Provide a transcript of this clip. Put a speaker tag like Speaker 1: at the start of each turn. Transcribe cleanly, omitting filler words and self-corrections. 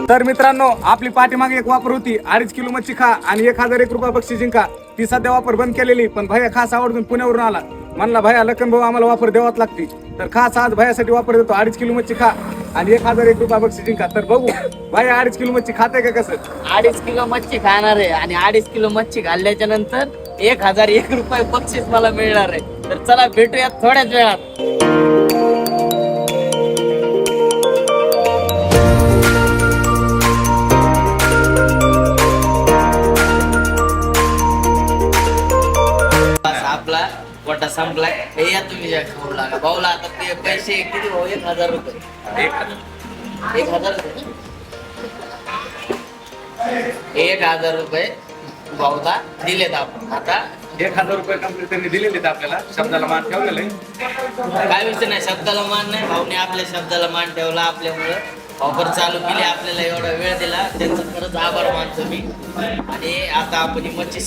Speaker 1: तर मित्रांनो, आपली पाठीमागे एक वापर होती 2.5 किलो मच्छी खा आणि 1001 रुपये बक्षीस जिंका. ती सध्या वापर बंद केलेली, पण भैया खास आवडून पुण्यावरून आला. म्हणला भैया लखन भाऊ आम्हाला वापर द्यावाच लागते. तर खास आज भैयासाठी वापर देतो. 2.5 किलो मच्छी खा आणि 1001 रुपये बक्षीस जिंका. तर बघू भैया 2.5 किलो मच्छी खाते का कसं.
Speaker 2: 2.5 किलो मच्छी खाणार आहे आणि 2.5 किलो मच्छी खाल्ल्याच्या नंतर 1001 रुपये बक्षीस मला मिळणार आहे. तर चला भेटूया थोड्याच वेळात. आपला कोटा संपलाय. हे या तुम्ही खाऊ लागा भाऊला. आता ते पैसे किती भाऊ? 1000 रुपये. 1000 रुपये 1000 रुपये भाऊला दिलेत आपण. आता
Speaker 1: 1000 रुपये कंप्लीट त्यांनी दिलेले आपल्याला. शब्दाला मान ठेवलेलं आहे.
Speaker 2: काय विषय नाही, शब्दाला मान नाही. भाऊने आपल्या शब्दाला मान ठेवला. आपल्यामुळं ऑफर चालू केली, आपल्याला एवढा वेळ दिला, त्यांचा खरंच आभार मानतो मी. आणि आता आपण ही मच्छी